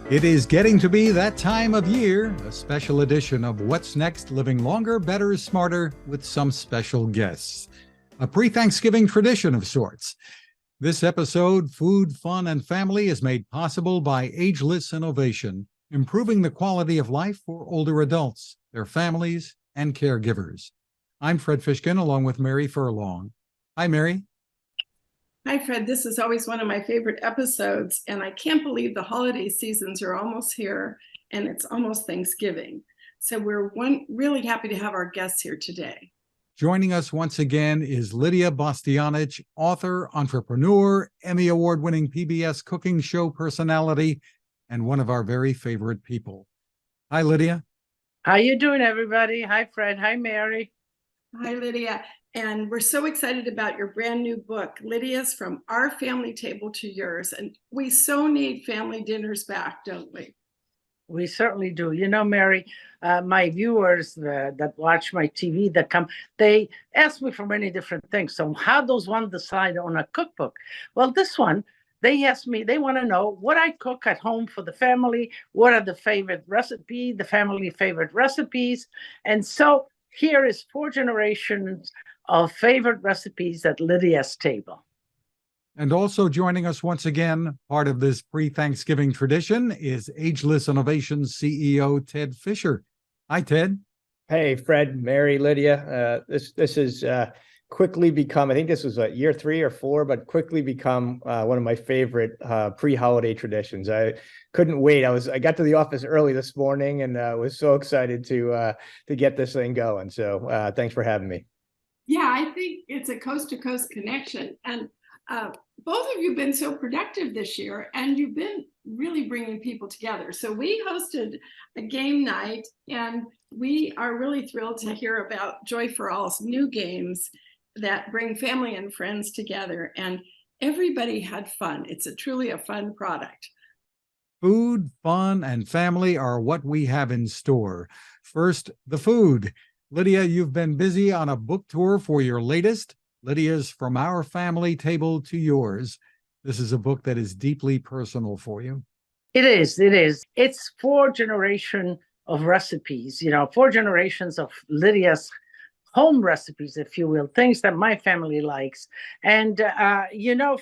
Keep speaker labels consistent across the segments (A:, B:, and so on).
A: It is getting to be that time of year, a special edition of What's Next, Living Longer, Better, Smarter, with some special guests. A pre-Thanksgiving tradition of sorts. This episode, Food, Fun, and Family, is made possible by ageless innovation, improving the quality of life for older adults, their families, and caregivers. I'm Fred Fishkin, along with Mary Furlong. Hi, Mary.
B: Hi, Fred. This is always one of my favorite episodes, and I can't believe the holiday seasons are almost here, and it's almost Thanksgiving. So we're really happy to have our guests here today.
A: Joining us once again is Lydia Bastianich, author, entrepreneur, Emmy Award-winning PBS cooking show personality, and one of our very favorite people. Hi, Lydia.
C: How you doing, everybody? Hi, Fred. Hi, Mary.
B: Hi, Lydia. And we're so excited about your brand new book, Lydia's From Our Family Table to Yours. And we so need family dinners back, don't we?
C: We certainly do. You know, Mary, my viewers that watch my TV, they ask me for many different things. So how does one decide on a cookbook? Well, this one, they ask me, they want to know what I cook at home for the family. What are the family favorite recipes? And so here is 4 generations of favorite recipes at Lydia's table.
A: And also joining us once again, part of this pre-Thanksgiving tradition, is Ageless Innovations CEO Ted Fisher. Hi, Ted.
D: Hey, Fred, Mary, Lydia. This has quickly become, I think this was year 3 or 4, but quickly become one of my favorite pre-holiday traditions. I couldn't wait. I got to the office early this morning and was so excited to get this thing going. So thanks for having me.
B: Yeah, I think it's a coast-to-coast connection. And both of you have been so productive this year, and you've been really bringing people together. So we hosted a game night, and we are really thrilled to hear about Joy for All's new games that bring family and friends together. And everybody had fun. It's truly a fun product.
A: Food, fun, and family are what we have in store. First, the food. Lydia, you've been busy on a book tour for your latest, Lydia's From Our Family Table to Yours. This is a book that is deeply personal for you.
C: It is. It's 4 generations of recipes, 4 generations of Lydia's home recipes, if you will, things that my family likes. And,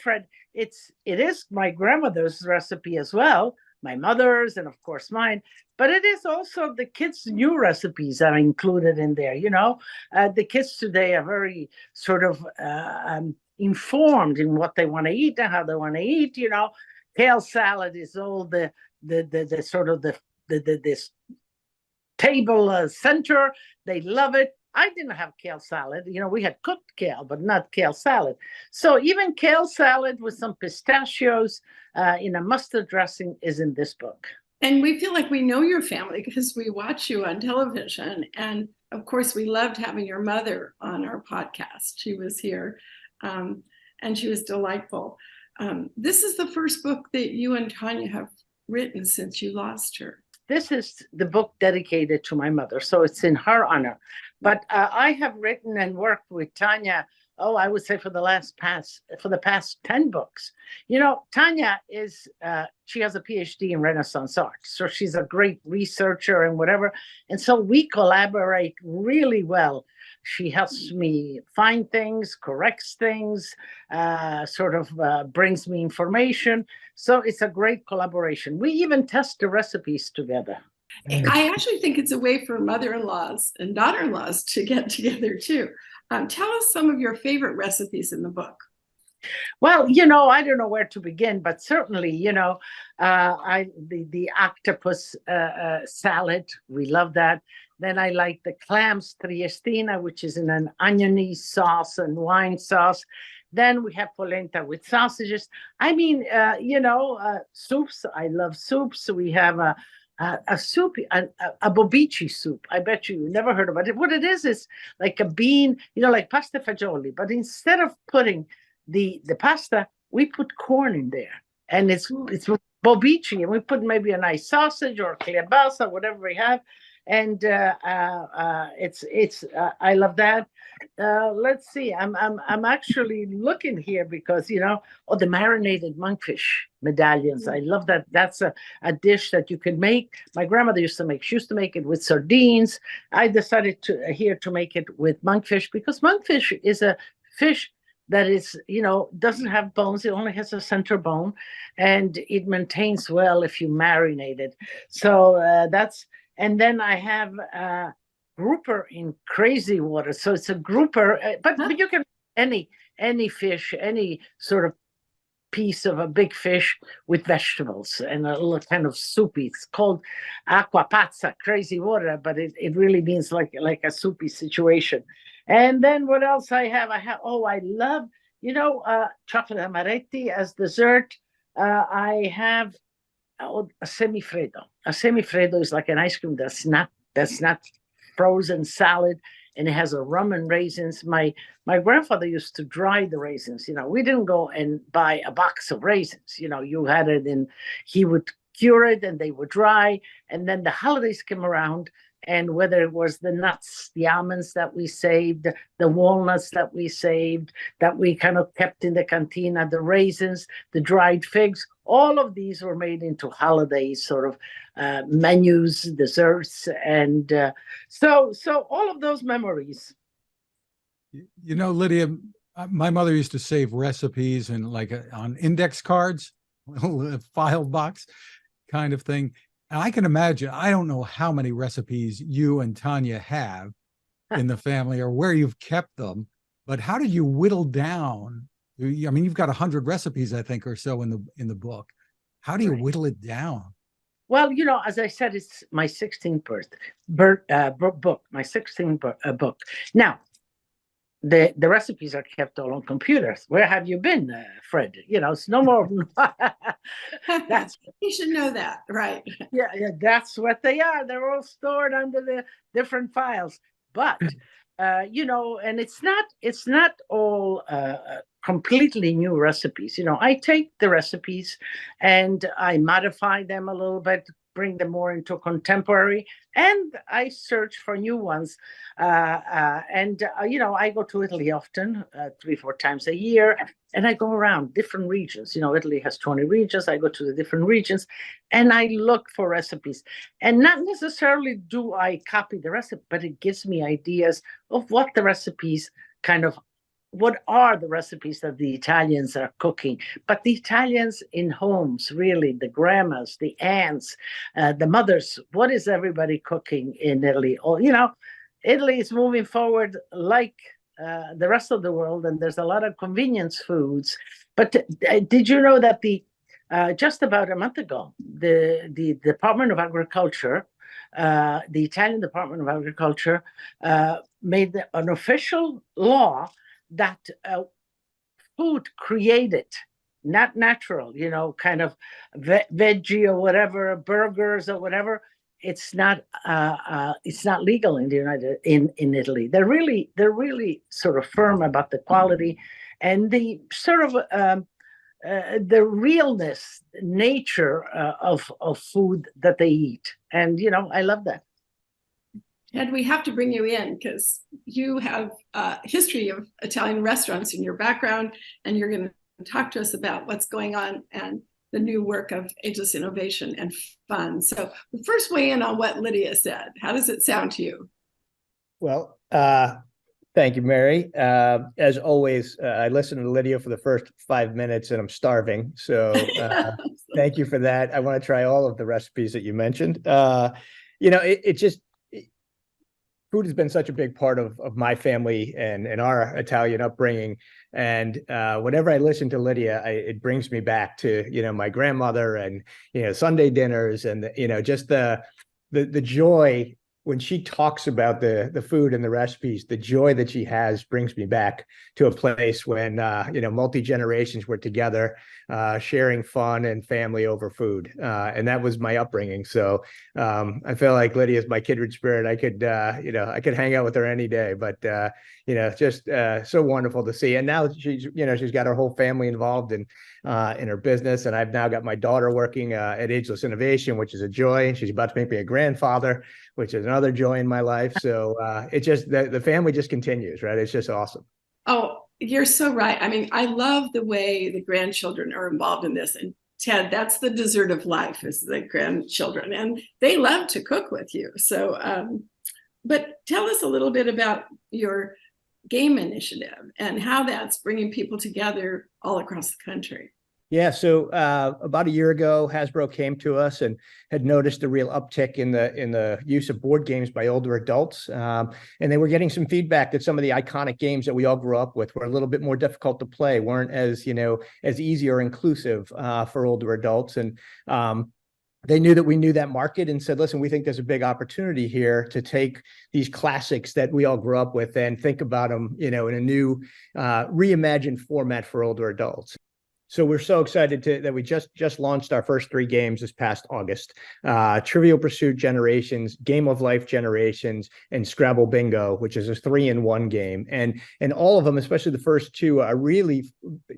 C: Fred, it is my grandmother's recipe as well, my mother's, and of course mine. But it is also the kids' new recipes that are included in there. The kids today are very sort of informed in what they want to eat and how they want to eat. Kale salad is all the sort of this table center. They love it. I didn't have kale salad. We had cooked kale, but not kale salad. So even kale salad with some pistachios in a mustard dressing is in this book.
B: And we feel like we know your family because we watch you on television. And of course, we loved having your mother on our podcast. She was here and she was delightful. This is the first book that you and Tanya have written since you lost her.
C: This is the book dedicated to my mother, so it's in her honor. But I have written and worked with Tanya, I would say for the past 10 books. Tanya she has a PhD in Renaissance art, so she's a great researcher and whatever. And so we collaborate really well. She helps me find things, corrects things, brings me information. So it's a great collaboration. We even test the recipes together.
B: I actually think it's a way for mother-in-laws and daughter-in-laws to get together too. Tell us some of your favorite recipes in the book.
C: Well, I don't know where to begin, but certainly, the octopus salad, we love that. Then I like the clams triestina, which is in an oniony sauce and wine sauce. Then we have polenta with sausages. I mean, soups. I love soups. We have a soup, a bobici soup. I bet you never heard about it. What it is like a bean, like pasta fagioli. But instead of putting the pasta, we put corn in there. And it's bobici. And we put maybe a nice sausage or kielbasa, whatever we have. and I love that. Let's see. I'm actually looking here because the marinated monkfish medallions. I love that. That's a dish that you can make. My grandmother used to make. She used to make it with sardines. I decided to make it with monkfish because monkfish is a fish that is, doesn't have bones. It only has a center bone, and it maintains well if you marinate it. So and then I have grouper in crazy water. So it's a grouper, but you can any fish, any sort of piece of a big fish with vegetables and a little kind of soupy. It's called aqua pazza, crazy water, but it really means like a soupy situation. And then what else I have? I love, chocolate amaretti as dessert. I have a semifreddo. A semifreddo is like an ice cream that's not frozen salad, and it has a rum and raisins. My grandfather used to dry the raisins. We didn't go and buy a box of raisins. You had it in, he would cure it and they would dry. And then the holidays came around, and whether it was the nuts, the almonds that we saved, the walnuts that we saved, that we kind of kept in the cantina, the raisins, the dried figs, all of these were made into holiday sort of menus, desserts, and so all of those memories.
A: Lydia, my mother used to save recipes and on index cards, a file box kind of thing. And I can imagine, I don't know how many recipes you and Tanya have in the family or where you've kept them, but how did you whittle down? I mean, you've got 100 recipes, I think, or so in the book. How do you whittle it down?
C: Well, as I said, it's my 16th book, my 16th book. Now, the recipes are kept all on computers. Where have you been, Fred? It's no more.
B: You should know that, right?
C: Yeah, that's what they are. They're all stored under the different files. But and it's not all completely new recipes. I take the recipes and I modify them a little bit, bring them more into contemporary, and I search for new ones. I go to Italy often, 3-4 times a year, and I go around different regions. Italy has 20 regions. I go to the different regions and I look for recipes. And not necessarily do I copy the recipe, but it gives me ideas of what the recipes what are the recipes that the Italians are cooking. But the Italians in homes, really, the grandmas, the aunts, the mothers, what is everybody cooking in Italy? Italy is moving forward like the rest of the world, and there's a lot of convenience foods. But did you know that just about a month ago, the Department of Agriculture, the Italian Department of Agriculture, made an official law that food created, not natural, kind of veggie or whatever, burgers or whatever, it's not legal in Italy. They're really sort of firm about the quality and the sort of the realness, nature of food that they eat. And I love that.
B: Ted, we have to bring you in because you have a history of Italian restaurants in your background, and you're going to talk to us about what's going on and the new work of ageless innovation and fun. So first weigh in on what Lydia said. How does it sound to you?
D: Well, thank you, Mary. As always, I listened to Lydia for the first 5 minutes and I'm starving. So thank you for that. I want to try all of the recipes that you mentioned. Food has been such a big part of my family and our Italian upbringing. And whenever I listen to Lydia, it brings me back to, my grandmother and, Sunday dinners and, just the joy when she talks about the food and the recipes, the joy that she has brings me back to a place when, multi-generations were together, sharing fun and family over food. And that was my upbringing. So I feel like Lydia is my kindred spirit. I could hang out with her any day, but, just so wonderful to see. And now she's got her whole family involved in her business. And I've now got my daughter working at Ageless Innovation, which is a joy. And she's about to make me a grandfather, which is another joy in my life. So it just, the family just continues, right? It's just awesome.
B: Oh, you're so right. I mean, I love the way the grandchildren are involved in this. And Ted, that's the dessert of life, is the grandchildren. And they love to cook with you. So, but tell us a little bit about your game initiative and how that's bringing people together all across the country.
D: Yeah, so about a year ago, Hasbro came to us and had noticed a real uptick in the use of board games by older adults, and they were getting some feedback that some of the iconic games that we all grew up with were a little bit more difficult to play, weren't as as easy or inclusive for older adults, and they knew that we knew that market and said, listen, we think there's a big opportunity here to take these classics that we all grew up with and think about them, in a new reimagined format for older adults. So we're so excited that we just launched our first 3 games this past August. Trivial Pursuit Generations, Game of Life Generations, and Scrabble Bingo, which is a 3-in-1 game. And all of them, especially the first 2, are really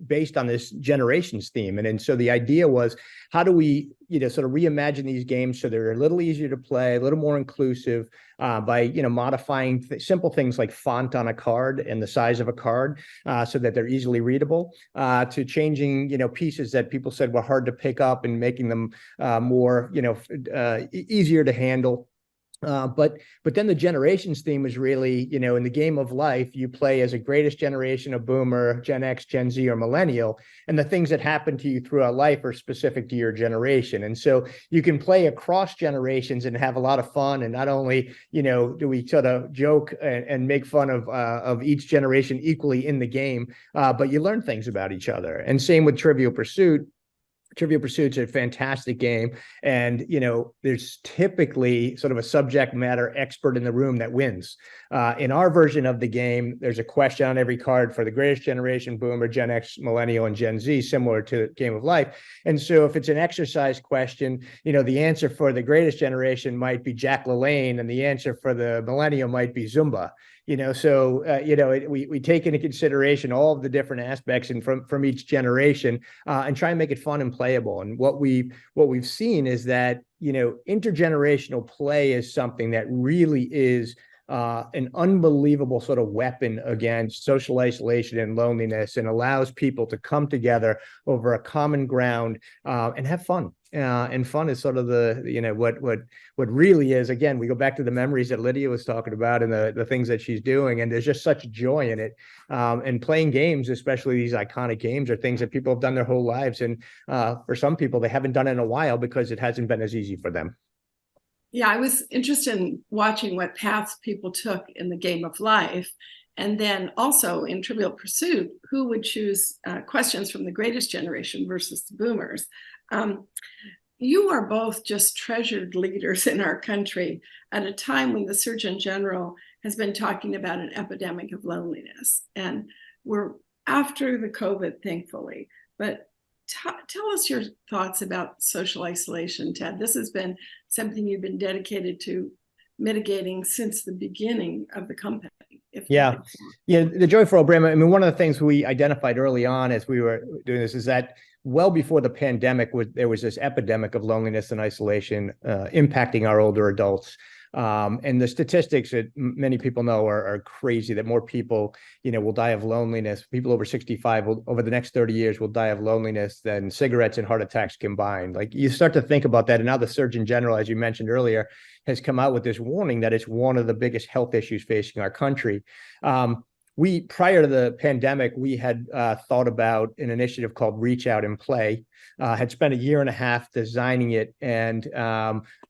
D: based on this generations theme. And so the idea was, how do we sort of reimagine these games so they're a little easier to play, a little more inclusive, by modifying simple things like font on a card and the size of a card, so that they're easily readable, to changing pieces that people said were hard to pick up and making them more easier to handle. But then the generations theme is really, in the Game of Life, you play as a greatest generation, a boomer, Gen X, Gen Z, or millennial, and the things that happen to you throughout life are specific to your generation. And so you can play across generations and have a lot of fun. And not only, do we sort of joke and make fun of each generation equally in the game, but you learn things about each other. And same with Trivial Pursuit. Trivial Pursuit's a fantastic game. And, there's typically sort of a subject matter expert in the room that wins. In our version of the game, there's a question on every card for the greatest generation, boomer, Gen X, millennial, and Gen Z, similar to Game of Life. And so if it's an exercise question, the answer for the greatest generation might be Jack LaLanne, and the answer for the millennial might be Zumba. We take into consideration all of the different aspects and from each generation, and try and make it fun and playable. And what we've seen is that intergenerational play is something that really is an unbelievable sort of weapon against social isolation and loneliness, and allows people to come together over a common ground and have fun. And fun is sort of what really is, again, we go back to the memories that Lydia was talking about and the things that she's doing, and there's just such joy in it. And playing games, especially these iconic games, are things that people have done their whole lives. And for some people, they haven't done it in a while because it hasn't been as easy for them.
B: Yeah, I was interested in watching what paths people took in the Game of Life. And then also in Trivial Pursuit, who would choose questions from the greatest generation versus the boomers. You are both just treasured leaders in our country at a time when the Surgeon General has been talking about an epidemic of loneliness. And we're after the COVID, thankfully. But tell us your thoughts about social isolation, Ted. This has been something you've been dedicated to mitigating since the beginning of the company.
D: Yeah. The Joy for All brand. I mean, one of the things we identified early on as we were doing this is that well before the pandemic, there was this epidemic of loneliness and isolation impacting our older adults. And the statistics that many people know are crazy, that more people, will die of loneliness. People over 65 over the next 30 years will die of loneliness than cigarettes and heart attacks combined. Like, you start to think about that. And now the Surgeon General, as you mentioned earlier, has come out with this warning that it's one of the biggest health issues facing our country. Prior to the pandemic, we had thought about an initiative called Reach Out and Play, had spent a year and a half designing it, and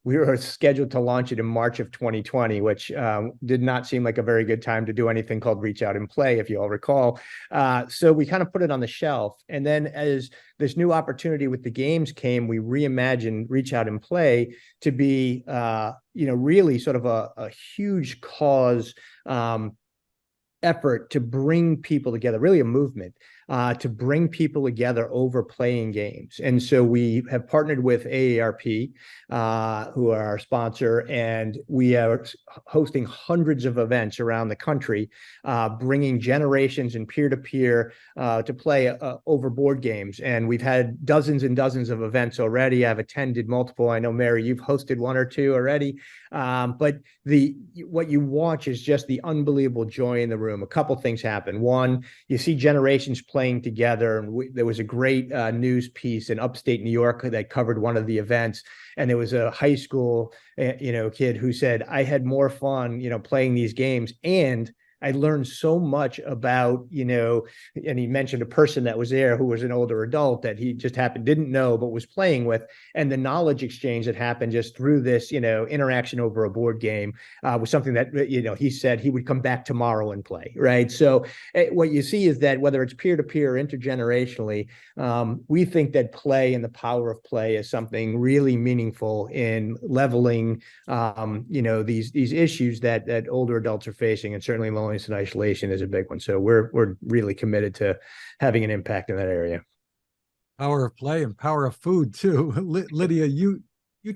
D: we were scheduled to launch it in March of 2020, which did not seem like a very good time to do anything called Reach Out and Play, if you all recall. So we kind of put it on the shelf. And then as this new opportunity with the games came, we reimagined Reach Out and Play to be, really sort of a huge cause effort to bring people together, really a movement. to bring people together over playing games. And so we have partnered with AARP, who are our sponsor, and we are hosting hundreds of events around the country, bringing generations and peer-to-peer to play over board games. And we've had dozens and dozens of events already. I've attended multiple. I know, Mary, you've hosted one or two already. But what you watch is just the unbelievable joy in the room. A couple things happen. One, you see generations playing together. And there was a great news piece in upstate New York that covered one of the events. And there was a high school, kid who said, I had more fun, playing these games. And I learned so much about, and he mentioned a person that was there who was an older adult that he just didn't know, but was playing with. And the knowledge exchange that happened just through this, interaction over a board game was something that, he said he would come back tomorrow and play. Right. So what you see is that whether it's peer-to-peer or intergenerationally, we think that play and the power of play is something really meaningful in leveling, these issues that older adults are facing, and certainly loneliness and isolation is a big one. So we're really committed to having an impact in that area.
A: Power of play and power of food too. Lydia, you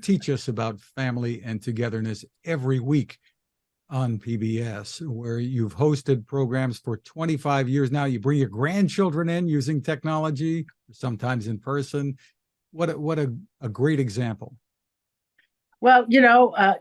A: teach us about family and togetherness every week on PBS, where you've hosted programs for 25 years now. You bring your grandchildren in using technology, sometimes in person. What a great example.
C: Well,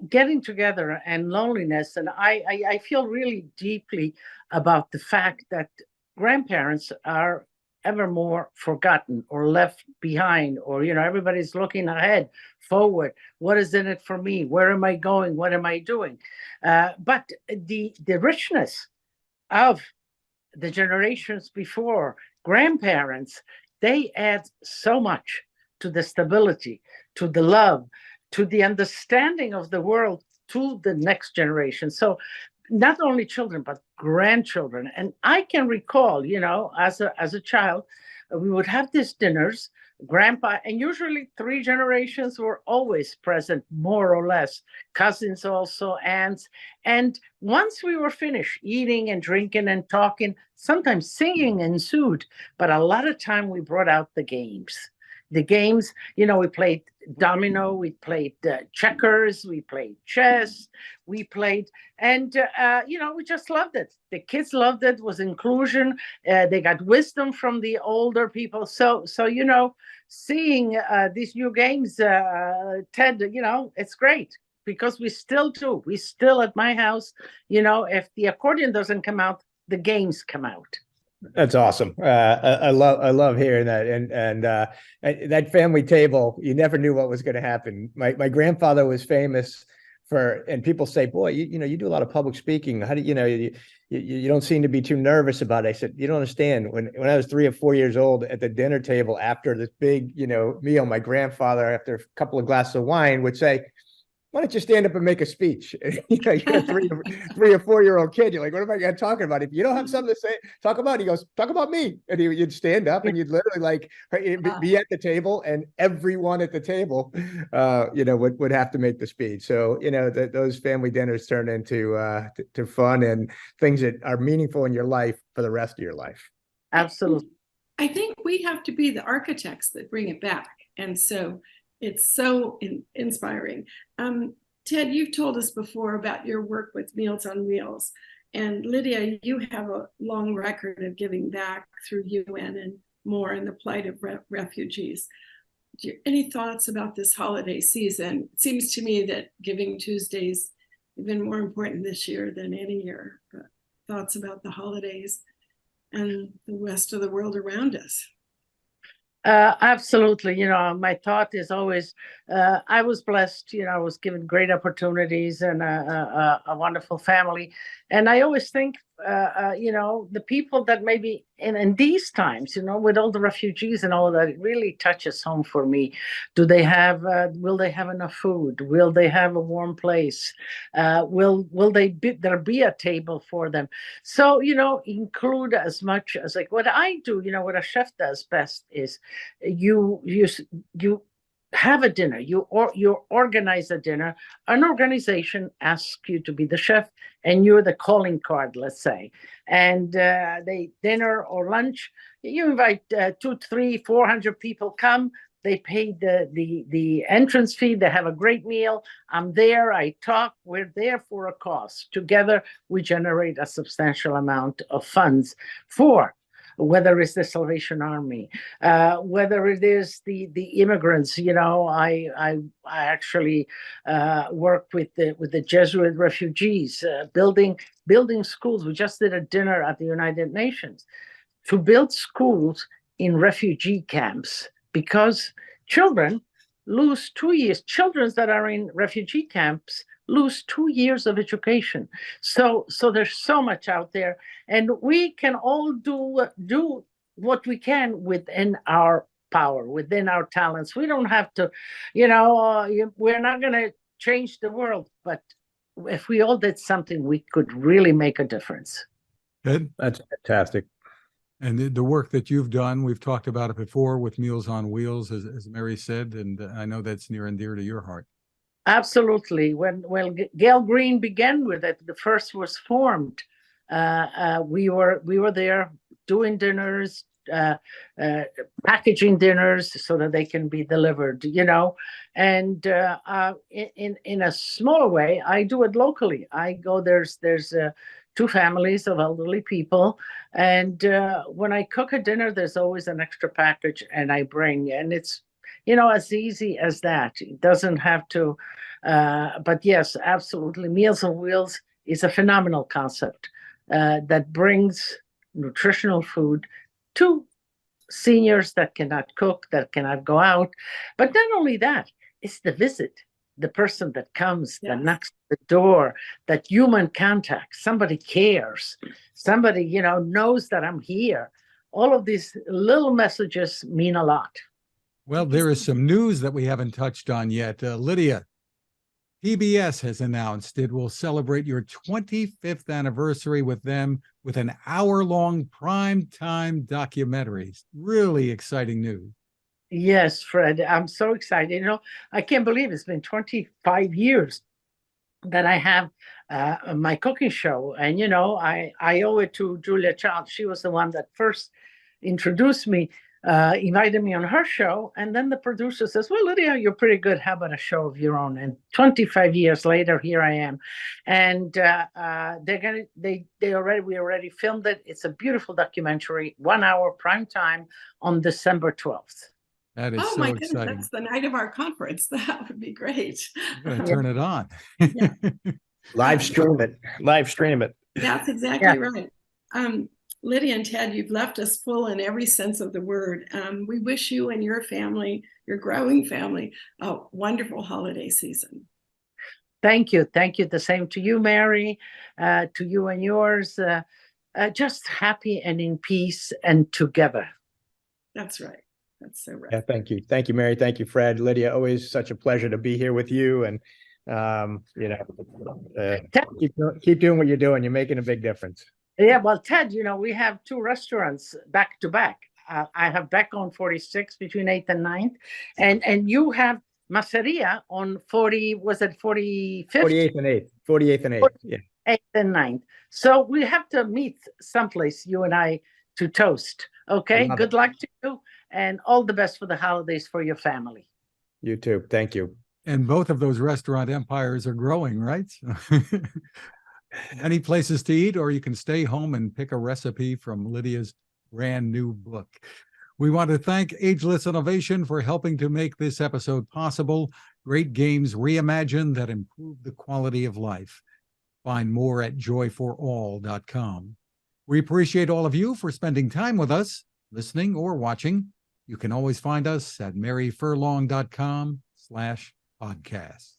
C: getting together and loneliness, and I feel really deeply about the fact that grandparents are ever more forgotten or left behind, or, everybody's looking ahead, forward. What is in it for me? Where am I going? What am I doing? But the richness of the generations before, grandparents, they add so much to the stability, to the love, to the understanding of the world to the next generation. So not only children, but grandchildren. And I can recall, as a child, we would have these dinners, grandpa, and usually 3 generations were always present, more or less, cousins also, aunts. And once we were finished eating and drinking and talking, sometimes singing ensued, but a lot of time we brought out the games. The games, we played domino, we played checkers, we played chess, we played, and, we just loved it. The kids loved it, was inclusion. They got wisdom from the older people. So seeing these new games, Ted, it's great, because we still do. We still, at my house, if the accordion doesn't come out, the games come out.
D: That's awesome. I love hearing that. And that family table, you never knew what was going to happen. My grandfather was famous for, and people say, boy, you do a lot of public speaking. How do you don't seem to be too nervous about it? I said, you don't understand. When I was 3 or 4 years old at the dinner table after this big, meal, my grandfather, after a couple of glasses of wine, would say, why don't you stand up and make a speech? You're a 3 or 4 year old kid. You're like, what am I talking about? If you don't have something to say, talk about it. He goes, talk about me. And you'd stand up and you'd literally be at the table, and everyone at the table, would have to make the speech. So, those family dinners turn into to fun and things that are meaningful in your life for the rest of your life.
C: Absolutely.
B: I think we have to be the architects that bring it back. And so it's so inspiring. Ted, you've told us before about your work with Meals on Wheels. And Lydia, you have a long record of giving back through UN and more in the plight of refugees. Any thoughts about this holiday season? It seems to me that Giving Tuesday's even more important this year than any year. But thoughts about the holidays and the rest of the world around us?
C: Absolutely. My thought is always, I was blessed, I was given great opportunities and a wonderful family. And I always think, the people that maybe in these times, with all the refugees and all that, it really touches home for me. Will they have enough food? Will they have a warm place? Will there be a table for them? So, include as much as what I do, what a chef does best is you have a dinner. You organize a dinner. An organization asks you to be the chef, and you're the calling card, let's say. And they dinner or lunch. You invite 200, 300, 400 people come. They pay the entrance fee. They have a great meal. I'm there. I talk. We're there for a cause. Together, we generate a substantial amount of funds for whether it's the Salvation Army, whether it is the immigrants. I actually worked with the Jesuit refugees, building schools. We just did a dinner at the United Nations to build schools in refugee camps, because children lose 2 years. Children that are in refugee camps lose 2 years of education. So there's so much out there, and we can all do what we can within our power, within our talents. We don't have to, we're not going to change the world, but if we all did something, we could really make a difference.
A: Good.
D: That's fantastic.
A: And the work that you've done, we've talked about it before with Meals on Wheels, as Mary said, and I know that's near and dear to your heart.
C: Absolutely. When Gail Green began with it, the first was formed. We were there doing dinners, packaging dinners so that they can be delivered. And in a small way, I do it locally. I go there's 2 families of elderly people, and when I cook a dinner, there's always an extra package, and I bring, and it's as easy as that. It doesn't have to, but yes, absolutely. Meals on Wheels is a phenomenal concept that brings nutritional food to seniors that cannot cook, that cannot go out. But not only that, it's the visit, the person that comes, that knocks at the door, that human contact. Somebody cares. Somebody, knows that I'm here. All of these little messages mean a lot.
A: Well, there is some news that we haven't touched on yet. Lydia, PBS has announced it will celebrate your 25th anniversary with them with an hour-long primetime documentary. Really exciting news.
C: Yes, Fred, I'm so excited. I can't believe it's been 25 years that I have my cooking show. And, I owe it to Julia Child. She was the one that first introduced me, invited me on her show. And then the producer says, well, Lydia, you're pretty good. How about a show of your own? And 25 years later, here I am. And we already filmed it. It's a beautiful documentary, 1 hour prime time on December 12th.
A: That is so
B: my
A: exciting.
B: goodness, that's the night of our conference. That would be great.
A: I'm going to turn it on.
D: Live stream it.
B: That's exactly right. Lydia and Ted, you've left us full in every sense of the word. We wish you and your family, your growing family, a wonderful holiday season.
C: Thank you. Thank you. The same to you, Mary, to you and yours. Just happy and in peace and together.
B: That's right. That's so right.
D: Yeah, thank you. Thank you, Mary. Thank you, Fred. Lydia, always such a pleasure to be here with you. And, keep doing what you're doing. You're making a big difference.
C: Yeah, well, Ted, we have 2 restaurants back to back. I have Beck on 46 between 8th and 9th. And you have Masseria on 45th?
D: 48th and 8th. 48th and 8th. Yeah.
C: 8th and 9th. So we have to meet someplace, you and I, to toast. Okay, good luck to you. And all the best for the holidays for your family.
D: You too. Thank you.
A: And both of those restaurant empires are growing, right? Any places to eat, or you can stay home and pick a recipe from Lydia's brand new book. We want to thank Ageless Innovation for helping to make this episode possible. Great games reimagined that improve the quality of life. Find more at joyforall.com. We appreciate all of you for spending time with us, listening or watching. You can always find us at maryfurlong.com/podcast.